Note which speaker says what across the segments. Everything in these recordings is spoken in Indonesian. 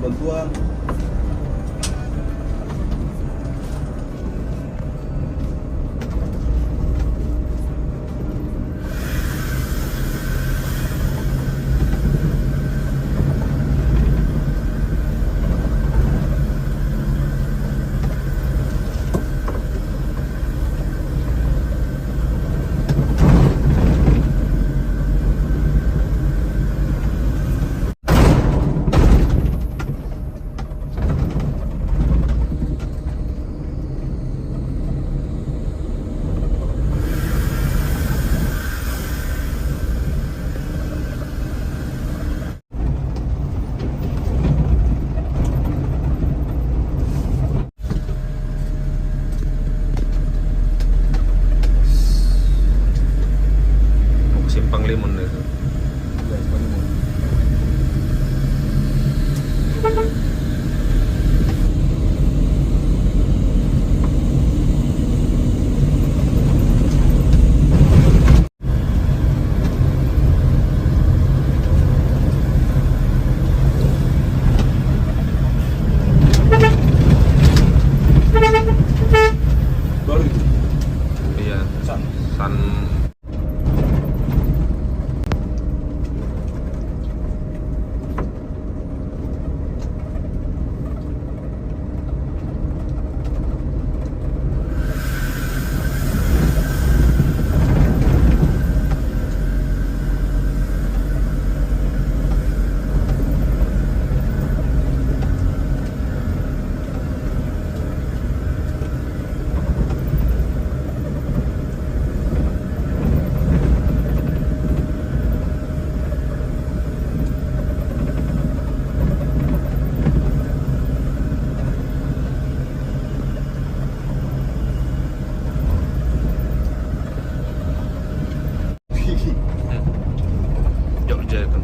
Speaker 1: bantuan.
Speaker 2: Simpang Limun itu.
Speaker 1: Ya, Simpang Limun. Baru itu.
Speaker 2: Iya. San Jogja itu.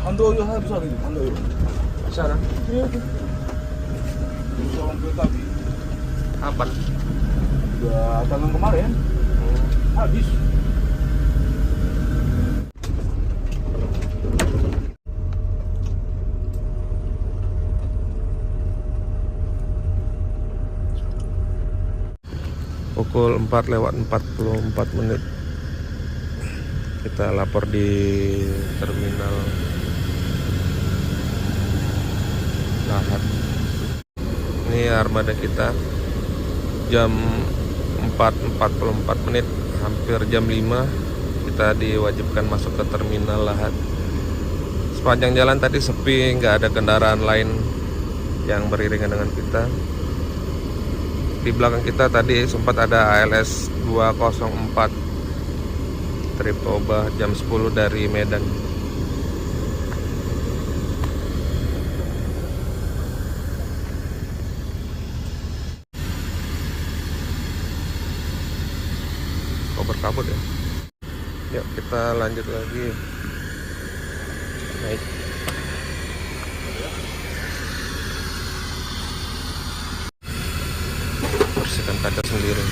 Speaker 1: Handuk juga besar itu, handuk.
Speaker 2: Besar kan?
Speaker 1: Iya itu. Usahawan kereta api.
Speaker 2: Kapan?
Speaker 1: Udah tahun kemarin. Habis.
Speaker 2: Pukul 4:44 kita lapor di terminal Lahat. Ini armada kita jam 4.44 menit, hampir jam 5 kita diwajibkan masuk ke terminal Lahat. Sepanjang jalan tadi sepi, nggak ada kendaraan lain yang beriringan dengan kita. Di belakang kita tadi sempat ada ALS 204 trip Toba jam 10 dari Medan. Berkabut ya. Yuk kita lanjut lagi naik. Bersihkan kaca sendiri.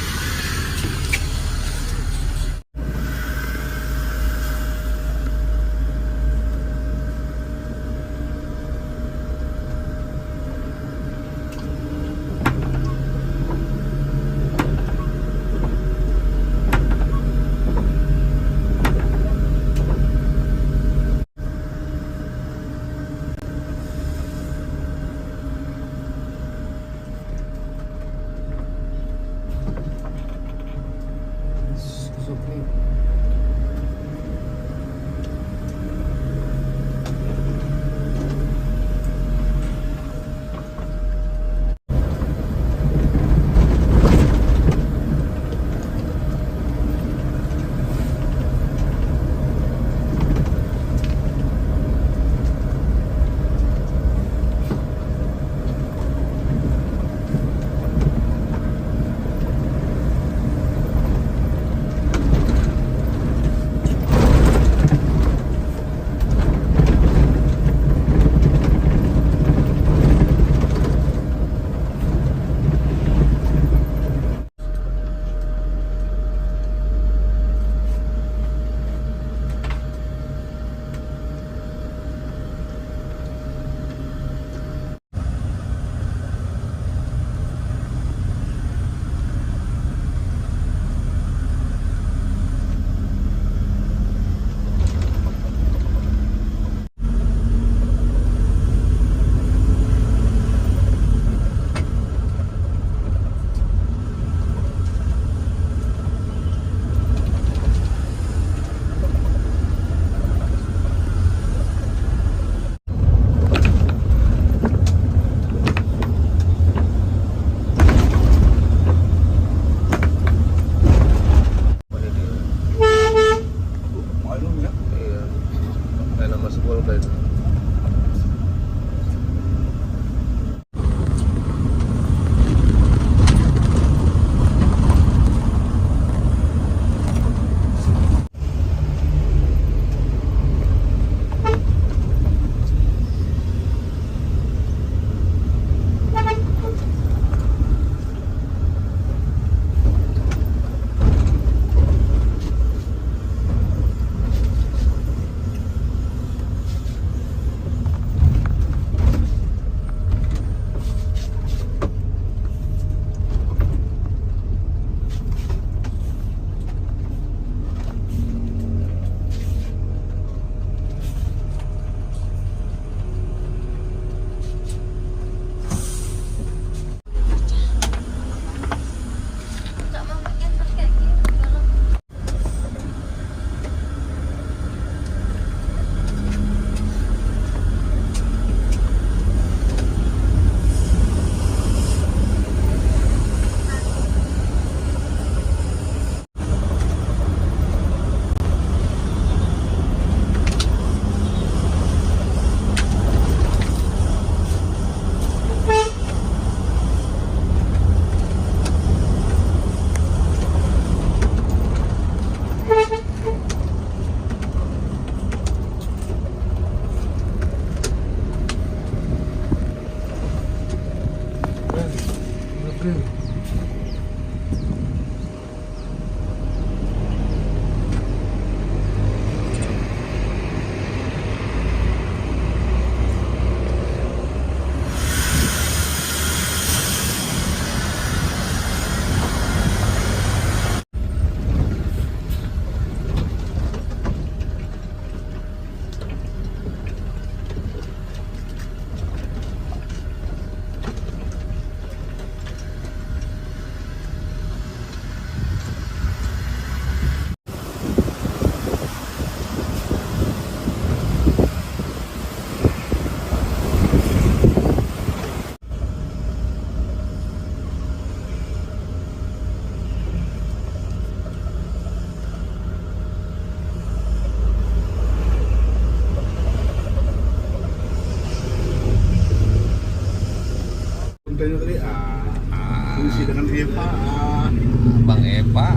Speaker 2: Epa.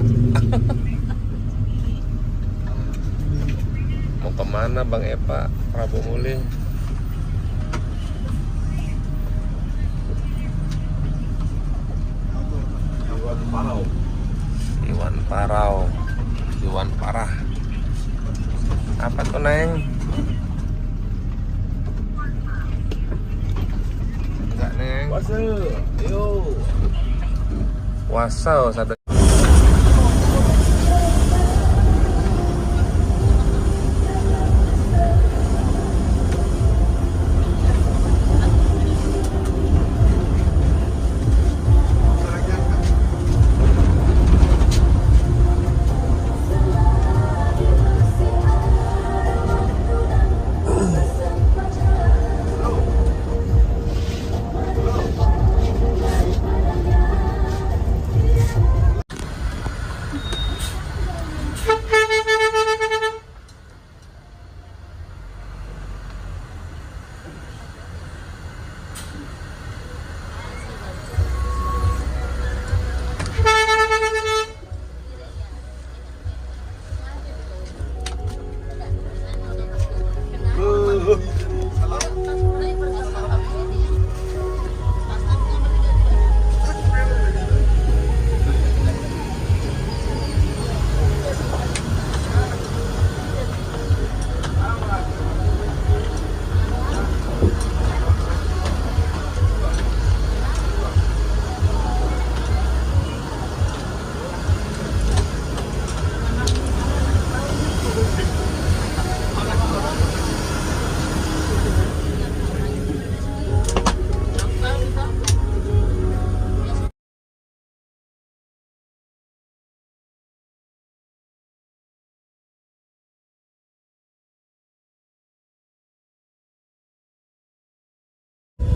Speaker 2: Mau kemana Bang Epa? Prabu Muli.
Speaker 1: Iwan Parau.
Speaker 2: Iwan Parau. Iwan Parah. Apa tuh Neng? Enggak Neng.
Speaker 1: Puasa. Ayo.
Speaker 2: Wasau satu.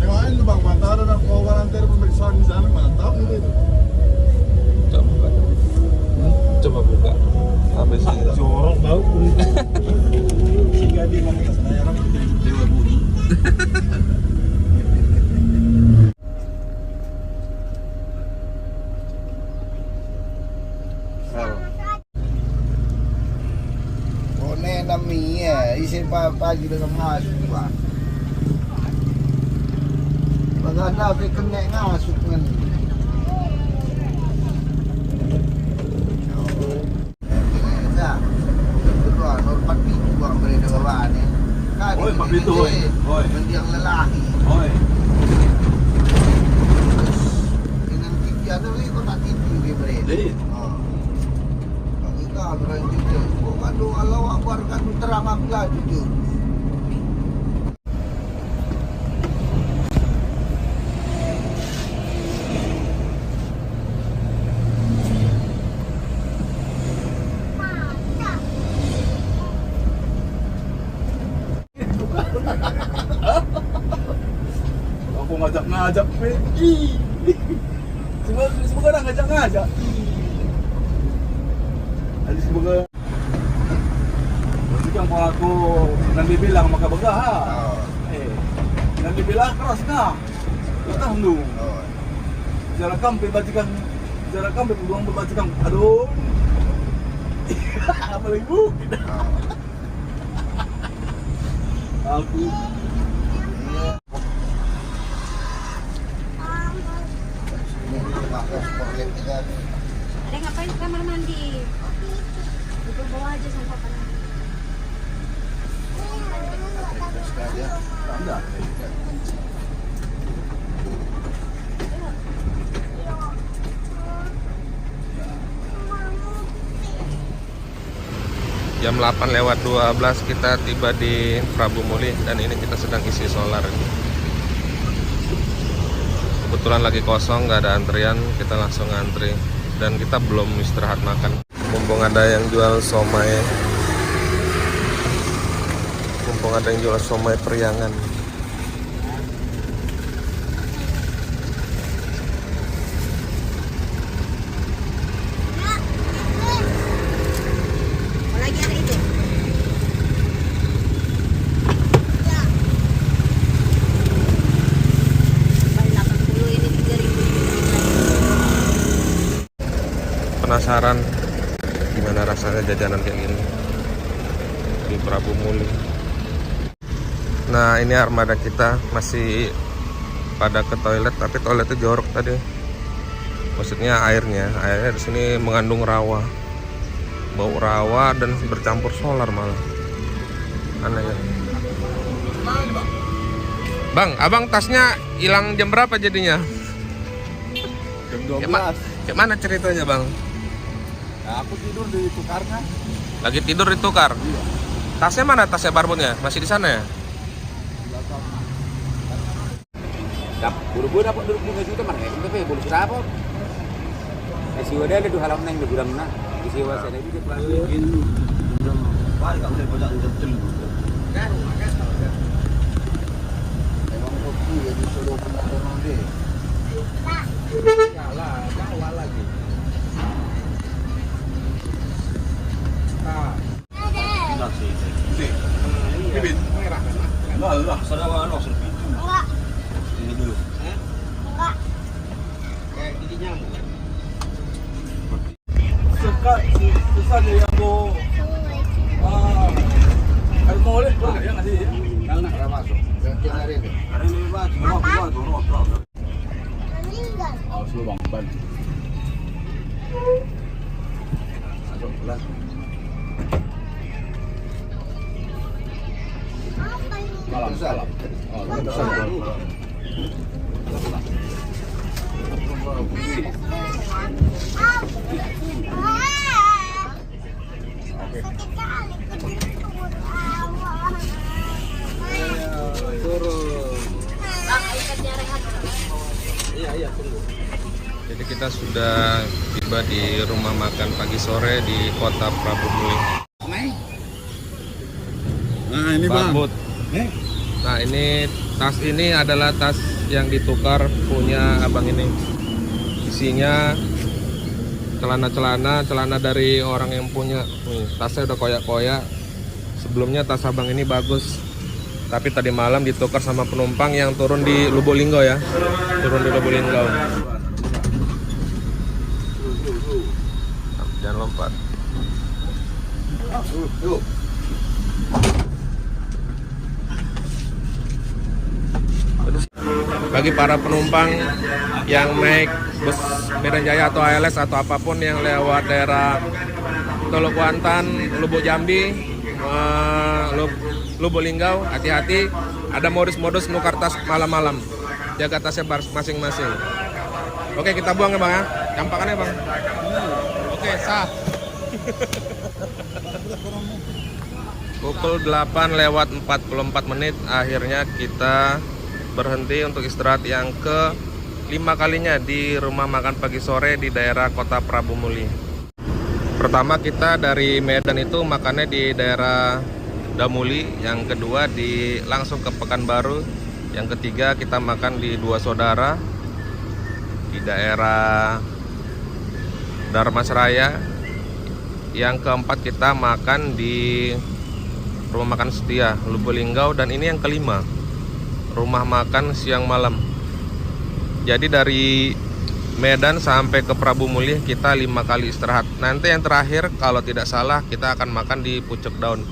Speaker 3: Tengok ini Bang, mantap ada volunteer pemeriksaan di sana, mantap itu.
Speaker 2: Coba buka. Coba buka. Apa sih?
Speaker 3: Jorok bau. Sehingga di mana Senayan menjadi dewa budi.
Speaker 4: Oh, namanya isi pagi dengan masuk Pak. Maganda kay kena ngasuk ngan. Ya. Kedua, normal pintu ang berada bawah ni.
Speaker 1: Oi, Pak Pintu, oi. Oi.
Speaker 4: Nanti yang lelaki.
Speaker 1: Oi.
Speaker 4: Dengan tiga tu ni kau tak tipu dia berada.
Speaker 1: Jadi,
Speaker 4: Kalau kita berani jujur. Kau kadu Allah Akbar kadu terang akulah jujur.
Speaker 1: aku ngajak-ngajak Ih. Semoga dah ngajak-ngajak. Jadi semoga kan kalau aku nanti bilang maka begah ha. Nanti bilang keras nah. Kita hendu. Jarak kampe bajikan. Jarak kampe peluang berbajikan. Aduh. Apa lagi bu? Aku
Speaker 5: Ada ngapain di kamar mandi? Itu bawa aja sampahan.
Speaker 1: enggak.
Speaker 2: Jam 8:12 kita tiba di Prabu Muli dan ini kita sedang isi solar. Kebetulan lagi kosong, nggak ada antrian, kita langsung antri dan kita belum istirahat makan. Mumpung ada yang jual somai, Priangan.
Speaker 5: Lagi ada itu.
Speaker 2: penasaran gimana rasanya jajanan kayak gini di Prabu Muli. Nah ini armada kita masih pada ke toilet, tapi toiletnya jorok tadi. Maksudnya airnya di sini mengandung rawa, bau rawa dan bercampur solar malah. Aneh ya. Bang, abang tasnya hilang jam berapa jadinya?
Speaker 1: Jam 12.
Speaker 2: Kayak mana ceritanya bang?
Speaker 1: Nah, aku tidur di tukarnya.
Speaker 2: Lagi tidur ditukar?
Speaker 1: Iya.
Speaker 2: Tasnya mana, tasnya barbunnya? Masih di sana ya?
Speaker 3: Buru-buru dapat duduk 5 juta mana ya? Tapi boleh sudah apa? Siwa dia ada 2 halaman yang lebih ramah. Di siwa saya lagi dia pelajari.
Speaker 4: Wah, nggak boleh banyak udah emang kopi ya disuruh orang deh.
Speaker 3: Kalah, kawal lagi.
Speaker 1: Bibit. Lah,
Speaker 3: Saudara lo suruh pintu.
Speaker 5: Enggak.
Speaker 3: Ini dulu.
Speaker 5: Enggak.
Speaker 3: Kayak gigi nyamuk.
Speaker 1: Susahnya yang mau kalau mau lihat boleh ya ngasih ya.
Speaker 3: Kalau nak
Speaker 4: Masuk. Yang hari ini.
Speaker 3: hari ini baju.
Speaker 5: Meninggal.
Speaker 1: Oh, suruh bang ban.
Speaker 3: Masuk kelas.
Speaker 5: Apa ini?
Speaker 1: Malam. Oh, kita sana.
Speaker 3: Iya, tunggu.
Speaker 2: Jadi kita sudah tiba di rumah makan pagi sore di kota Prabu Muli.
Speaker 1: Nah, ini bang.
Speaker 2: Barbut. Nah ini tas ini adalah tas yang ditukar punya abang ini. Isinya celana dari orang yang punya. Nih, tasnya udah koyak-koyak. Sebelumnya tas abang ini bagus, tapi tadi malam ditukar sama penumpang yang turun di Lubulinggo ya. Turun di Lubulinggo. Jangan lompat.
Speaker 4: Yuk.
Speaker 2: Bagi para penumpang yang naik bus Medan Jaya atau ALS atau apapun yang lewat daerah Teluk Kuantan, Lubuk Jambi, Lubuk Linggau, hati-hati, ada modus-modus nukar tas malam-malam. Jaga tasnya masing-masing. Oke, kita buang ya bang ya, campakannya bang. Oke, sah. Pukul 8:44 akhirnya kita berhenti untuk istirahat yang ke-5 kalinya di rumah makan pagi sore di daerah kota Prabu Muli. Pertama kita dari Medan itu makannya di daerah Damuli, yang kedua langsung ke Pekanbaru, yang ketiga kita makan di Dua Saudara di daerah Dharmasraya, yang keempat kita makan di rumah makan Setia Lubuk Linggau, dan ini yang kelima rumah makan siang malam. Jadi dari Medan sampai ke Prabu Muli kita 5 kali istirahat. Nanti yang terakhir kalau tidak salah kita akan makan di Pucuk Daun.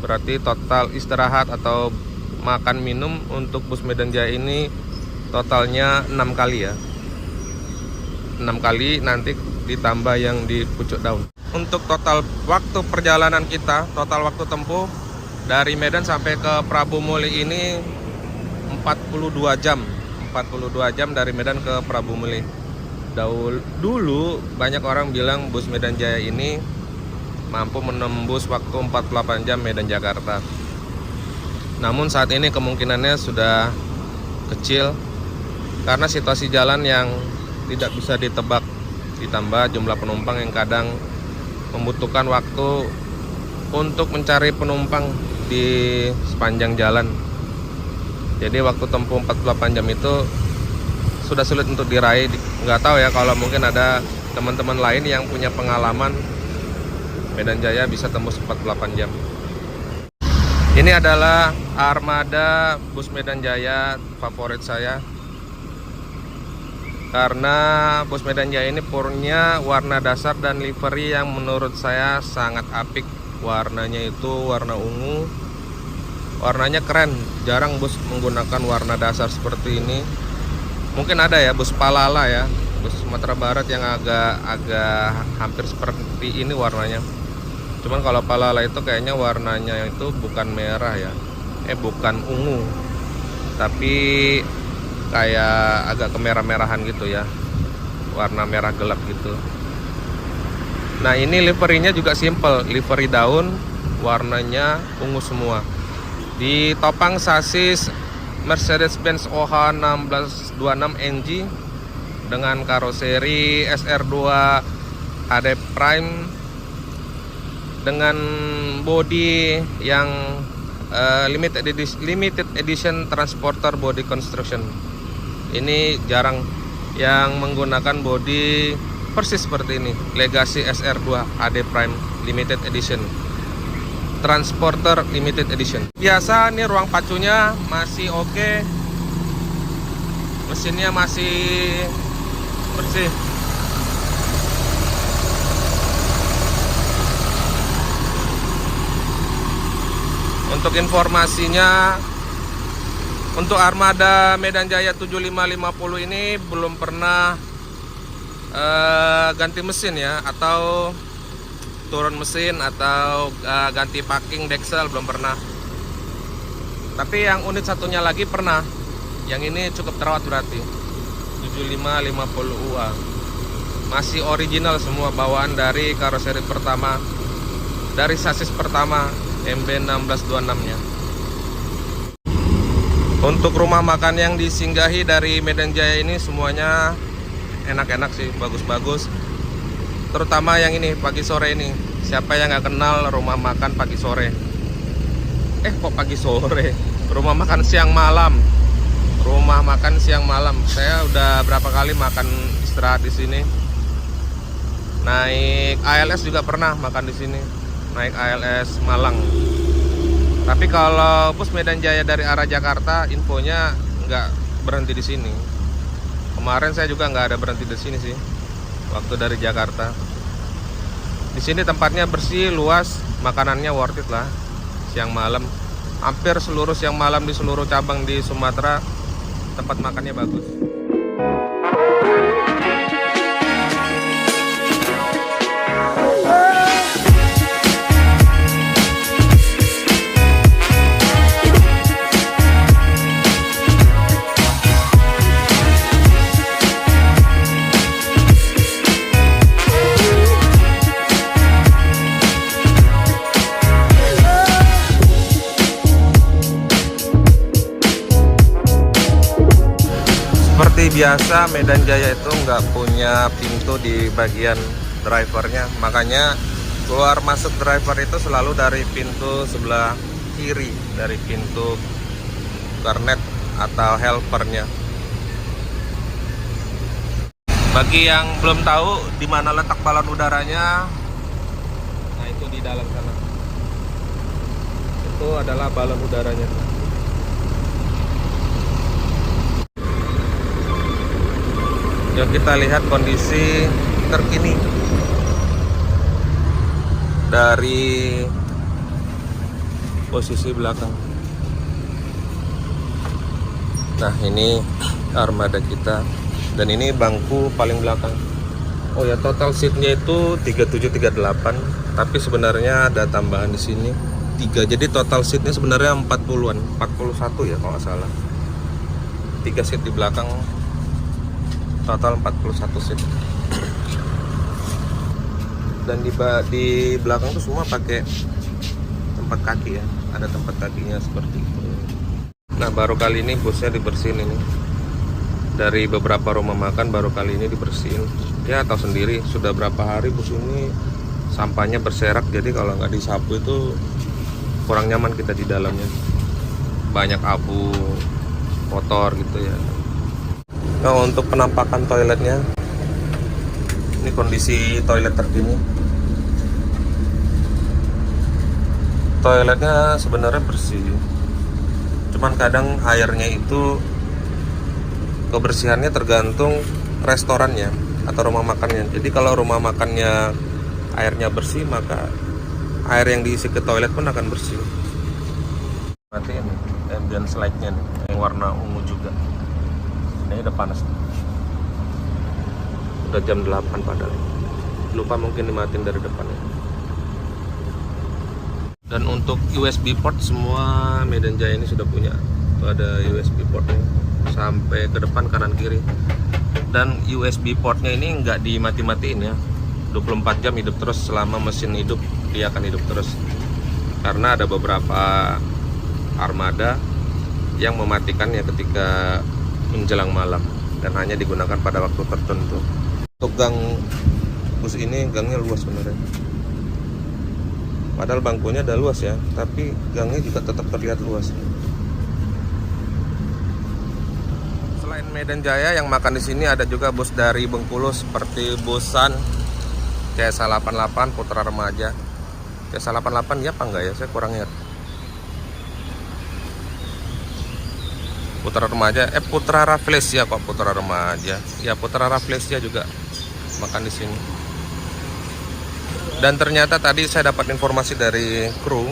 Speaker 2: Berarti total istirahat atau makan minum untuk bus Medan Jaya ini totalnya 6 kali ya. 6 kali nanti ditambah yang di Pucuk Daun. Untuk total waktu perjalanan kita, total waktu tempuh dari Medan sampai ke Prabu Muli ini 42 jam. 42 jam dari Medan ke Prabu Muli. Dulu banyak orang bilang bus Medan Jaya ini mampu menembus waktu 48 jam Medan Jakarta. Namun saat ini kemungkinannya sudah kecil karena situasi jalan yang tidak bisa ditebak, ditambah jumlah penumpang yang kadang membutuhkan waktu untuk mencari penumpang di sepanjang jalan. Jadi waktu tempuh 48 jam itu sudah sulit untuk diraih. Nggak tahu ya, kalau mungkin ada teman-teman lain yang punya pengalaman Medan Jaya bisa tembus 48 jam. Ini adalah armada bus Medan Jaya favorit saya. karena bus Medan Jaya ini punya warna dasar dan livery yang menurut saya sangat apik. Warnanya itu warna ungu, warnanya keren. Jarang bus menggunakan warna dasar seperti ini. Mungkin ada ya bus Palala ya, bus Sumatera Barat yang agak hampir seperti ini warnanya. Cuman kalau Palala itu kayaknya warnanya itu bukan merah ya, bukan ungu, tapi kayak agak kemerah-merahan gitu ya, warna merah gelap gitu. Nah ini liverynya juga simple, livery daun, warnanya ungu semua. Ditopang sasis Mercedes-Benz OH 1626 NG dengan karoseri SR2 HD Prime dengan body yang limited edition transporter body construction. Ini jarang yang menggunakan body persis seperti ini, Legacy SR2 HD Prime limited edition, transporter limited edition. Biasa nih ruang pacunya masih oke, mesinnya masih bersih. Untuk informasinya, untuk armada Medan Jaya 7550 ini belum pernah ganti mesin ya, atau turun mesin, atau ganti packing deksel belum pernah. Tapi yang unit satunya lagi pernah. Yang ini cukup terawat berarti. 7550 UA. Masih original semua, bawaan dari karoseri pertama, dari sasis pertama MB1626-nya. Untuk rumah makan yang disinggahi dari Medan Jaya ini semuanya enak-enak sih, bagus-bagus. Terutama yang ini pagi sore ini. Siapa yang nggak kenal rumah makan pagi sore? Kok pagi sore? Rumah makan siang malam. Rumah makan siang malam. Saya udah berapa kali makan istirahat di sini. Naik ALS juga pernah makan di sini. Naik ALS Malang. Tapi kalau bus Medan Jaya dari arah Jakarta, infonya nggak berhenti di sini. Kemarin saya juga nggak ada berhenti di sini sih, waktu dari Jakarta. Di sini tempatnya bersih, luas, makanannya worth it lah. Siang malam, hampir seluruh siang malam di seluruh cabang di Sumatera, tempat makannya bagus. Seperti biasa, Medan Jaya itu nggak punya pintu di bagian drivernya, makanya keluar masuk driver itu selalu dari pintu sebelah kiri, dari pintu garnet atau helpernya. Bagi yang belum tahu di mana letak balon udaranya, nah itu di dalam sana. Itu adalah balon udaranya. Yuk kita lihat kondisi terkini dari posisi belakang. Nah ini armada kita, dan ini bangku paling belakang. Oh ya, total seatnya itu 3738, tapi sebenarnya ada tambahan di sini 3, jadi total seatnya sebenarnya 40-an, 41 ya kalau nggak salah. 3 seat di belakang, total 41 seat. Dan di belakang tuh semua pakai tempat kaki ya, ada tempat kakinya seperti itu. Nah baru kali ini busnya dibersihin ini. Dari beberapa rumah makan baru kali ini dibersihin. Ya tahu sendiri, sudah berapa hari bus ini sampahnya berserak, jadi kalau nggak disapu itu kurang nyaman kita di dalamnya. Banyak abu, kotor gitu ya. Nah untuk penampakan toiletnya, ini kondisi toilet terkini. Toiletnya sebenarnya bersih, cuman kadang airnya itu kebersihannya tergantung restorannya atau rumah makannya. Jadi kalau rumah makannya airnya bersih, maka air yang diisi ke toilet pun akan bersih. Matiin ambient light-nya nih, yang warna ungu juga. Ini udah panas. Udah jam 8 padahal. Lupa mungkin dimatiin dari depannya. Dan untuk USB port semua Medan Jaya ini sudah punya. Tuh ada USB portnya sampai ke depan kanan kiri. Dan USB portnya ini nggak dimati-matiin ya, 24 jam hidup terus. Selama mesin hidup dia akan hidup terus, karena ada beberapa armada yang mematikannya ketika menjelang malam dan hanya digunakan pada waktu tertentu. Untuk gang bus ini gangnya luas sebenarnya, padahal bangkunya udah luas ya, tapi gangnya juga tetap terlihat luas. Selain Medan Jaya yang makan di sini, ada juga bus dari Bengkulu seperti busan CSA 88 Putra Remaja. CSA 88 ya apa enggak ya? Saya kurang ingat. Putra Remaja, Putra Rafflesia kok Putra Remaja. Ya Putra Rafflesia juga makan di sini. Dan ternyata tadi saya dapat informasi dari kru,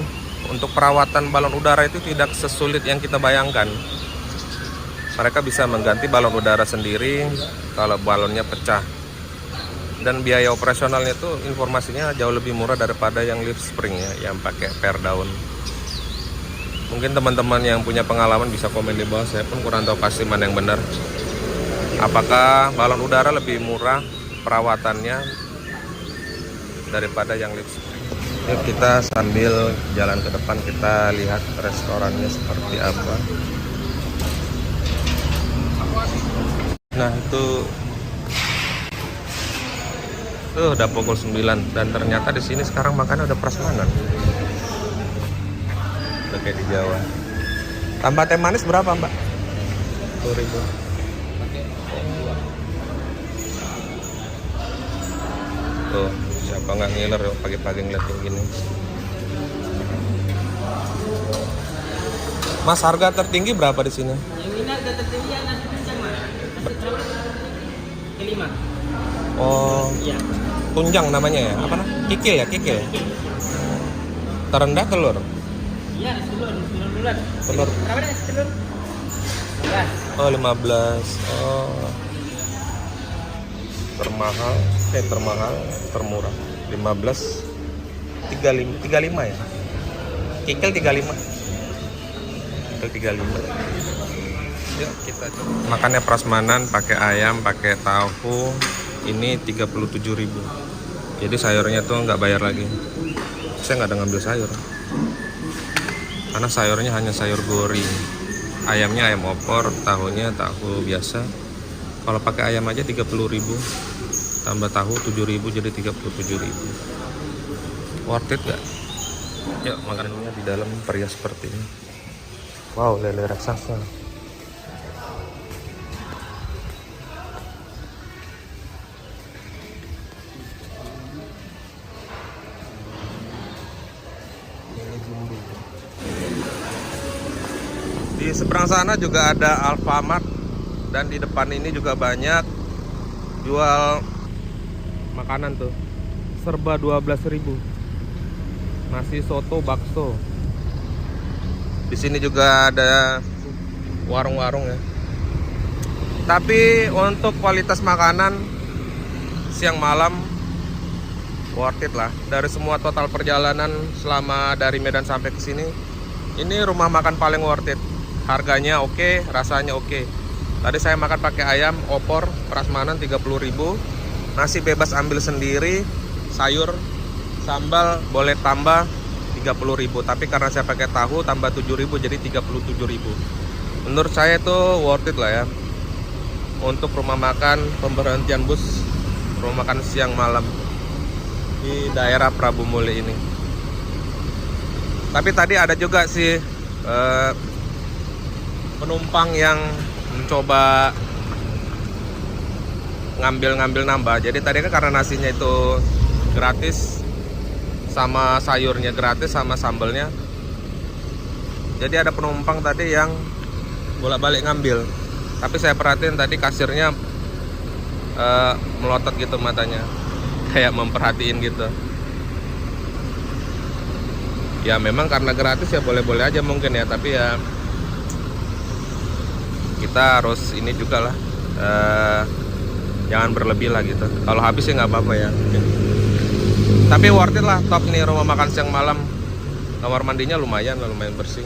Speaker 2: untuk perawatan balon udara itu tidak sesulit yang kita bayangkan. Mereka bisa mengganti balon udara sendiri kalau balonnya pecah. Dan biaya operasionalnya itu informasinya jauh lebih murah daripada yang lift spring ya, yang pakai per daun. Mungkin teman-teman yang punya pengalaman bisa komen di bawah, saya pun kurang tahu pasti mana yang benar. Apakah balon udara lebih murah perawatannya daripada yang lift spring? Yuk kita sambil jalan ke depan, kita lihat restorannya seperti apa. Nah itu tuh udah pukul 9 dan ternyata di sini sekarang makannya udah prasmanan. Udah kayak di Jawa. Tambah teh manis berapa Mbak? 10.000. Tuh siapa nggak ngiler ya pagi-pagi ngeliat kayak gini. Mas, harga tertinggi berapa di sini?
Speaker 6: Yang ini harga tertinggi yang nasi kencang mas. Nasi telur kelima.
Speaker 2: Oh,
Speaker 6: Iya.
Speaker 2: tunjang namanya ya? Apa nah? Kikil ya, kikil. Terendah telur.
Speaker 6: Iya, nasi telur bulat.
Speaker 2: Telur.
Speaker 6: Berapa nih nasi telur? 15.
Speaker 2: Oh, 15. Oh. Termahal, termurah. 15. 35 ya? Kikil 35. Kikil 35. Yuk kita coba. Makannya prasmanan, pakai ayam, pakai tahu. Ini 37.000. Jadi sayurnya tuh nggak bayar lagi. Saya nggak ada ngambil sayur, karena sayurnya hanya sayur gori. Ayamnya ayam opor, tahunya tahu biasa. Kalau pakai ayam aja 30.000, tambah tahu 7.000 jadi 37.000. Worth it gak? Yuk makanannya di dalam perias seperti ini. Wow, lele raksasa. Di seberang sana juga ada Alfamart, dan di depan ini juga banyak jual makanan tuh. Serba 12.000. Nasi soto, bakso. Di sini juga ada warung-warung ya. Tapi untuk kualitas makanan siang malam worth it lah. Dari semua total perjalanan selama dari Medan sampai ke sini, ini rumah makan paling worth it. Harganya oke, rasanya oke. Tadi saya makan pakai ayam opor prasmanan 30.000. Nasi bebas ambil sendiri, sayur, sambal boleh tambah 30.000. Tapi karena saya pakai tahu tambah 7.000 jadi 37.000. Menurut saya itu worth it lah ya. Untuk rumah makan pemberhentian bus, rumah makan siang malam di daerah Prabu Muli ini. Tapi tadi ada juga sih penumpang yang mencoba ngambil nambah. Jadi tadi kan karena nasinya itu gratis, sama sayurnya gratis, sama sambalnya. Jadi ada penumpang tadi yang bolak-balik ngambil. Tapi saya perhatiin tadi kasirnya melotot gitu matanya, kayak memperhatiin gitu. Ya memang karena gratis ya boleh-boleh aja mungkin ya, tapi ya kita harus ini juga lah, jangan berlebih lah gitu. Kalau habis ya nggak apa-apa ya. Tapi worth it lah, top nih rumah makan siang malam. Kamar mandinya lumayan bersih.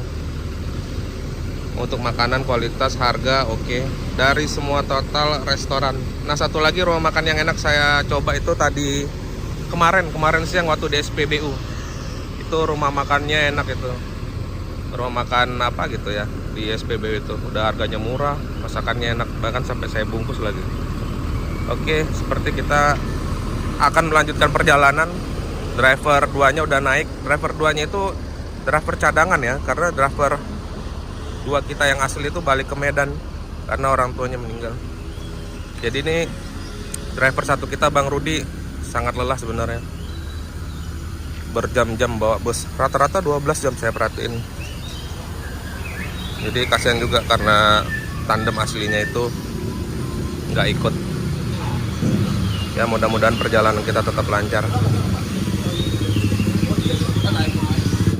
Speaker 2: Untuk makanan, kualitas, harga oke. Dari semua total restoran. Nah satu lagi rumah makan yang enak saya coba itu tadi kemarin siang waktu di SPBU. Itu rumah makannya enak itu. Rumah makan apa gitu ya di SPBU itu. Udah harganya murah, masakannya enak, bahkan sampai saya bungkus lagi. Oke, seperti kita akan melanjutkan perjalanan. Driver 2-nya udah naik. Driver 2-nya itu driver cadangan ya, karena driver 2 kita yang asli itu balik ke Medan karena orang tuanya meninggal. Jadi ini driver 1 kita Bang Rudi sangat lelah sebenarnya. Berjam-jam bawa bus, rata-rata 12 jam saya perhatiin. Jadi kasihan juga karena tandem aslinya itu nggak ikut. Ya mudah-mudahan perjalanan kita tetap lancar.